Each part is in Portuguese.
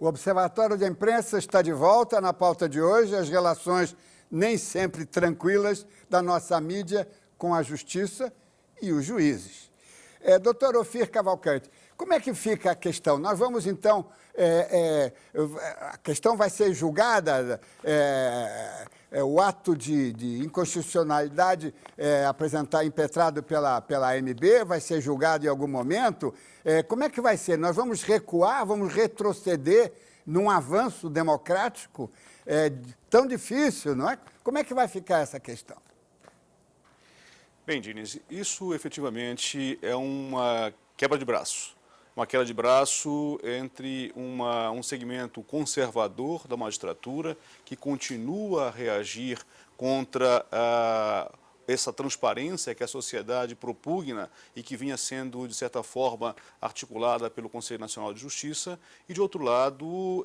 O Observatório da Imprensa está de volta na pauta de hoje, as relações nem sempre tranquilas da nossa mídia com a justiça e os juízes. Doutor Ofir Cavalcante, como é que fica a questão? Nós vamos, então, a questão vai ser julgada, o ato de inconstitucionalidade impetrado pela AMB vai ser julgado em algum momento? Como é que vai ser? Nós vamos recuar, vamos retroceder num avanço democrático tão difícil, não é? Como é que vai ficar essa questão? Bem, Diniz, isso efetivamente é uma quebra de braço. Uma queda de braço entre um segmento conservador da magistratura que continua a reagir contra essa transparência que a sociedade propugna e que vinha sendo, de certa forma, articulada pelo Conselho Nacional de Justiça, e, de outro lado,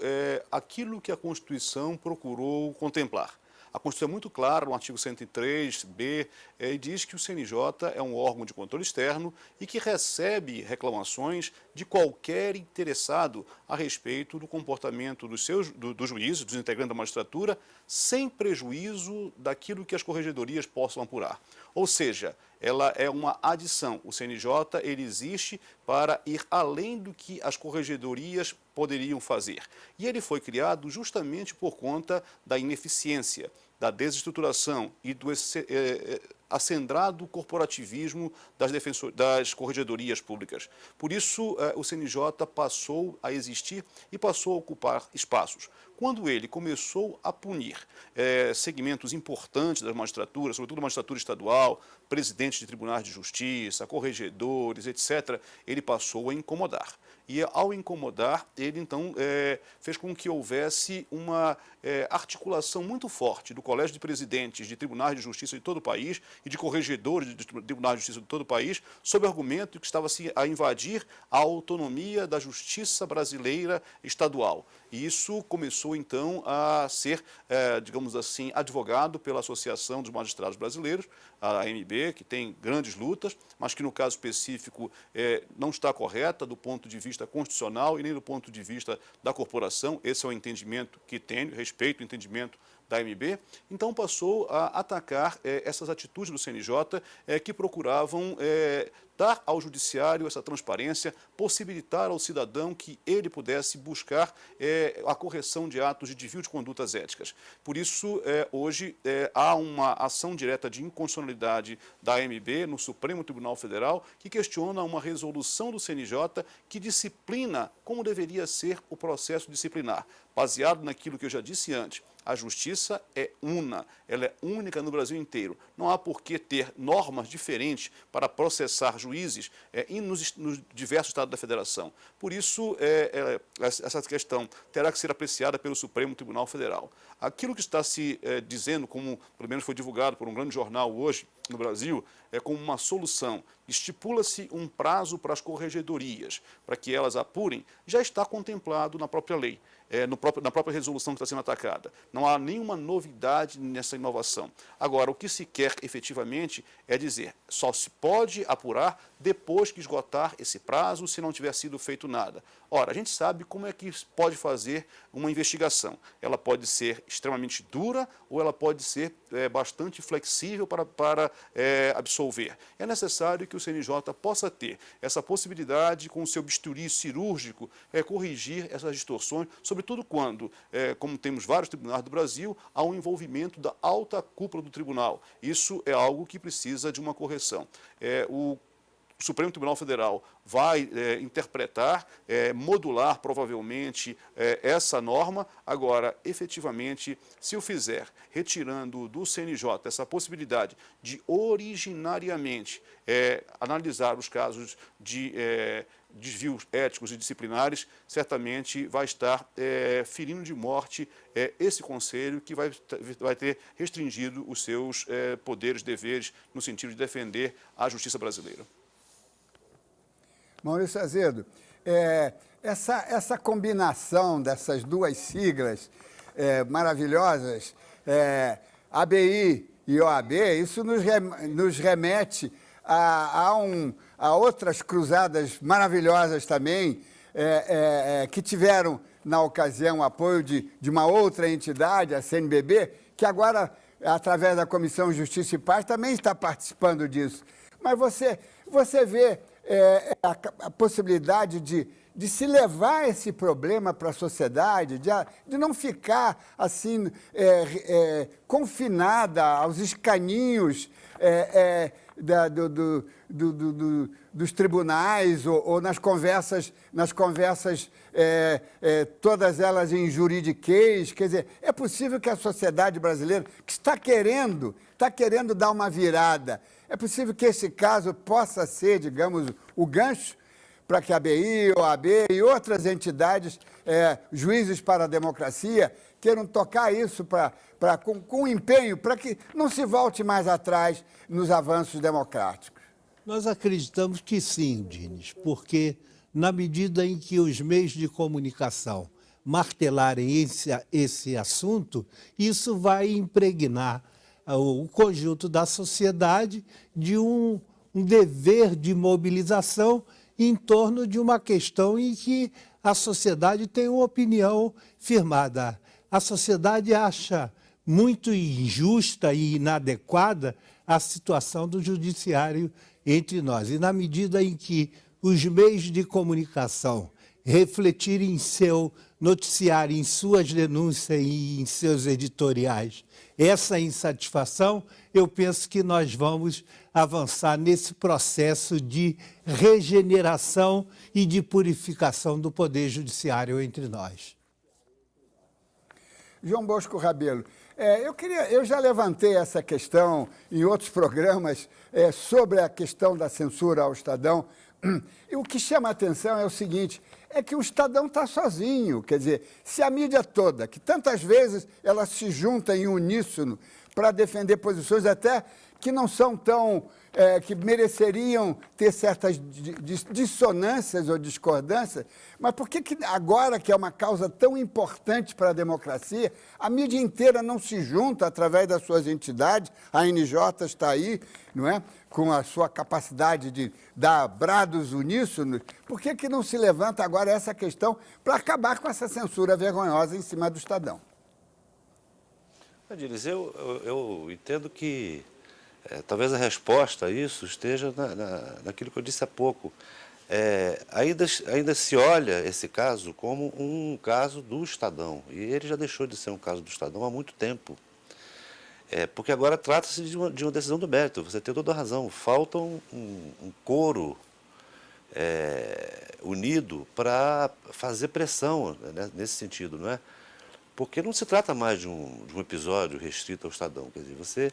aquilo que a Constituição procurou contemplar. A Constituição é muito clara, no artigo 103b, diz que o CNJ é um órgão de controle externo e que recebe reclamações de qualquer interessado a respeito do comportamento dos juízes, dos integrantes da magistratura, sem prejuízo daquilo que as corregedorias possam apurar. Ou seja, ela é uma adição. O CNJ ele existe para ir além do que as corregedorias poderiam fazer. E ele foi criado justamente por conta da ineficiência, da desestruturação e do acendrado corporativismo das corregedorias públicas. Por isso, o CNJ passou a existir e passou a ocupar espaços. Quando ele começou a punir segmentos importantes da magistratura, sobretudo a magistratura estadual, presidentes de tribunais de justiça, corregedores, etc., ele passou a incomodar. E, ao incomodar, ele, então, fez com que houvesse uma articulação muito forte do Colégio de Presidentes de Tribunais de Justiça de todo o país e de corregedores de Tribunais de Justiça de todo o país, sob o argumento de que estava a invadir a autonomia da justiça brasileira estadual. E isso começou, então, a ser, digamos assim, advogado pela Associação dos Magistrados Brasileiros, a AMB, que tem grandes lutas, mas que, no caso específico, não está correta do ponto de vista constitucional e nem do ponto de vista da corporação. Esse é o entendimento que tenho, respeito o entendimento da AMB. Então, passou a atacar essas atitudes do CNJ que procuravam dar ao judiciário essa transparência, possibilitar ao cidadão que ele pudesse buscar a correção de atos de desvio de condutas éticas. Por isso, hoje, há uma ação direta de inconstitucionalidade da AMB no Supremo Tribunal Federal que questiona uma resolução do CNJ que disciplina como deveria ser o processo disciplinar, baseado naquilo que eu já disse antes. A justiça é una, ela é única no Brasil inteiro. Não há por que ter normas diferentes para processar juízes nos diversos estados da federação. Por isso, essa questão terá que ser apreciada pelo Supremo Tribunal Federal. Aquilo que está se dizendo, como pelo menos foi divulgado por um grande jornal hoje no Brasil, como uma solução. Estipula-se um prazo para as corregedorias, para que elas apurem, já está contemplado na própria lei. Na própria resolução que está sendo atacada. Não há nenhuma novidade nessa inovação. Agora, o que se quer efetivamente é dizer, só se pode apurar depois que esgotar esse prazo, se não tiver sido feito nada. Ora, a gente sabe como é que pode fazer uma investigação. Ela pode ser extremamente dura ou ela pode ser bastante flexível para absolver. É necessário que o CNJ possa ter essa possibilidade, com o seu bisturi cirúrgico, corrigir essas distorções, sobretudo quando, como temos vários tribunais do Brasil, há um envolvimento da alta cúpula do tribunal. Isso é algo que precisa de uma correção. O Supremo Tribunal Federal vai interpretar, modular provavelmente essa norma. Agora, efetivamente, se o fizer, retirando do CNJ essa possibilidade de originariamente analisar os casos de desvios éticos e disciplinares, certamente vai estar ferindo de morte esse conselho que vai ter restringido os seus poderes, deveres, no sentido de defender a justiça brasileira. Maurício Azedo, essa combinação dessas duas siglas maravilhosas, ABI e OAB, isso nos remete a outras cruzadas maravilhosas também, que tiveram, na ocasião, apoio de uma outra entidade, a CNBB, que agora, através da Comissão Justiça e Paz, também está participando disso. Mas você vê a possibilidade de se levar esse problema para a sociedade, de não ficar assim confinada aos escaninhos dos tribunais ou nas conversas todas elas em juridiquês. Quer dizer, é possível que a sociedade brasileira, que está querendo dar uma virada, é possível que esse caso possa ser, digamos, o gancho para que a ABI, OAB e outras entidades, juízes para a democracia, queiram tocar isso com empenho para que não se volte mais atrás nos avanços democráticos. Nós acreditamos que sim, Diniz, porque na medida em que os meios de comunicação martelarem esse assunto, isso vai impregnar o conjunto da sociedade de um dever de mobilização em torno de uma questão em que a sociedade tem uma opinião firmada. A sociedade acha muito injusta e inadequada a situação do judiciário entre nós. E na medida em que os meios de comunicação refletirem em seu noticiário, em suas denúncias e em seus editoriais essa insatisfação, eu penso que nós vamos avançar nesse processo de regeneração e de purificação do poder judiciário entre nós. João Bosco Rabelo, eu já levantei essa questão em outros programas sobre a questão da censura ao Estadão. E o que chama a atenção é o seguinte, é que o Estadão está sozinho. Quer dizer, se a mídia toda, que tantas vezes ela se junta em uníssono para defender posições até que não são tão... que mereceriam ter certas dissonâncias ou discordâncias, mas por que agora, que é uma causa tão importante para a democracia, a mídia inteira não se junta através das suas entidades? A NJ está aí, não é? Com a sua capacidade de dar brados uníssonos. Por que não se levanta agora essa questão para acabar com essa censura vergonhosa em cima do Estadão? Adílis, eu entendo que talvez a resposta a isso esteja naquilo que eu disse há pouco. Ainda se olha esse caso como um caso do Estadão, e ele já deixou de ser um caso do Estadão há muito tempo. Porque agora trata-se de uma decisão do mérito, você tem toda a razão. Falta um coro unido para fazer pressão, né, nesse sentido, não é? Porque não se trata mais de um episódio restrito ao Estadão. Quer dizer, você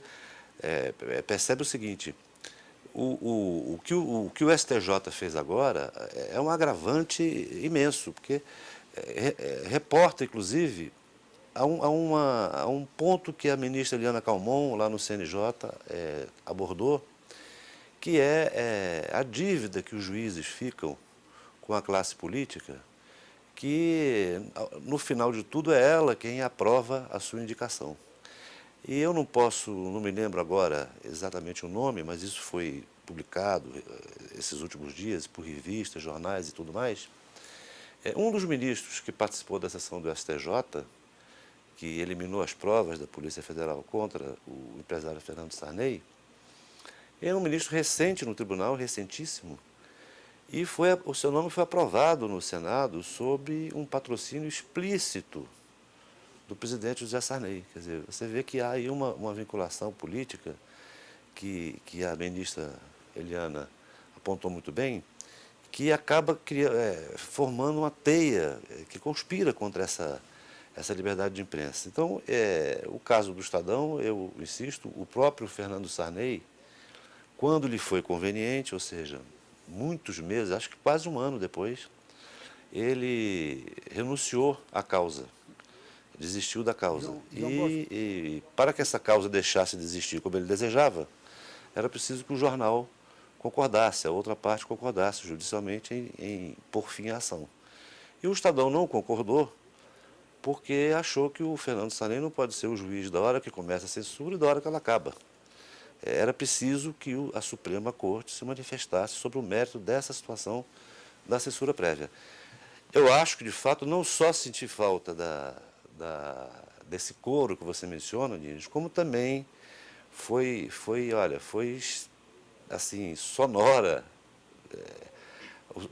percebe o seguinte, o que o STJ fez agora é um agravante imenso, porque reporta, inclusive, a um ponto que a ministra Eliana Calmon, lá no CNJ, abordou, que é a dívida que os juízes ficam com a classe política, que, no final de tudo, é ela quem aprova a sua indicação. E eu não me lembro agora exatamente o nome, mas isso foi publicado esses últimos dias por revistas, jornais e tudo mais. Um dos ministros que participou da sessão do STJ, que eliminou as provas da Polícia Federal contra o empresário Fernando Sarney, é um ministro recente no tribunal, recentíssimo, e o seu nome foi aprovado no Senado sob um patrocínio explícito do presidente José Sarney. Quer dizer, você vê que há aí uma vinculação política que a ministra Eliana apontou muito bem, que acaba formando uma teia que conspira contra essa liberdade de imprensa. Então, o caso do Estadão, eu insisto, o próprio Fernando Sarney, quando lhe foi conveniente, ou seja, muitos meses, acho que quase um ano depois, ele renunciou à causa, desistiu da causa. E para que essa causa deixasse de existir como ele desejava, era preciso que o jornal concordasse, a outra parte concordasse judicialmente em pôr fim à ação. E o Estadão não concordou, porque achou que o Fernando Sarney não pode ser o juiz da hora que começa a censura e da hora que ela acaba. Era preciso que a Suprema Corte se manifestasse sobre o mérito dessa situação da censura prévia. Eu acho que, de fato, não só senti falta desse coro que você menciona, Diniz, como também foi assim,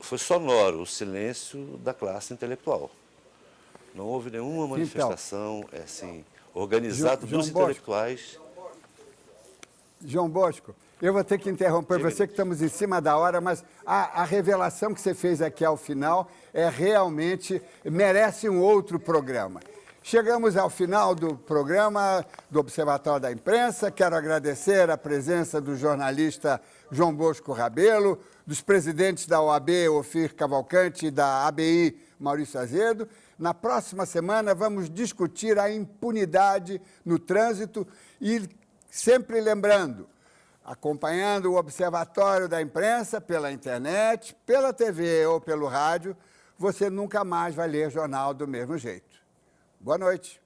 foi sonoro o silêncio da classe intelectual. Não houve nenhuma manifestação assim, organizada dos intelectuais. João Bosco, eu vou ter que interromper você, que estamos em cima da hora, mas a revelação que você fez aqui ao final realmente merece um outro programa. Chegamos ao final do programa do Observatório da Imprensa. Quero agradecer a presença do jornalista João Bosco Rabelo, dos presidentes da OAB, Ofir Cavalcante, e da ABI, Maurício Azedo. Na próxima semana vamos discutir a impunidade no trânsito e sempre lembrando, acompanhando o Observatório da Imprensa pela internet, pela TV ou pelo rádio, você nunca mais vai ler jornal do mesmo jeito. Boa noite.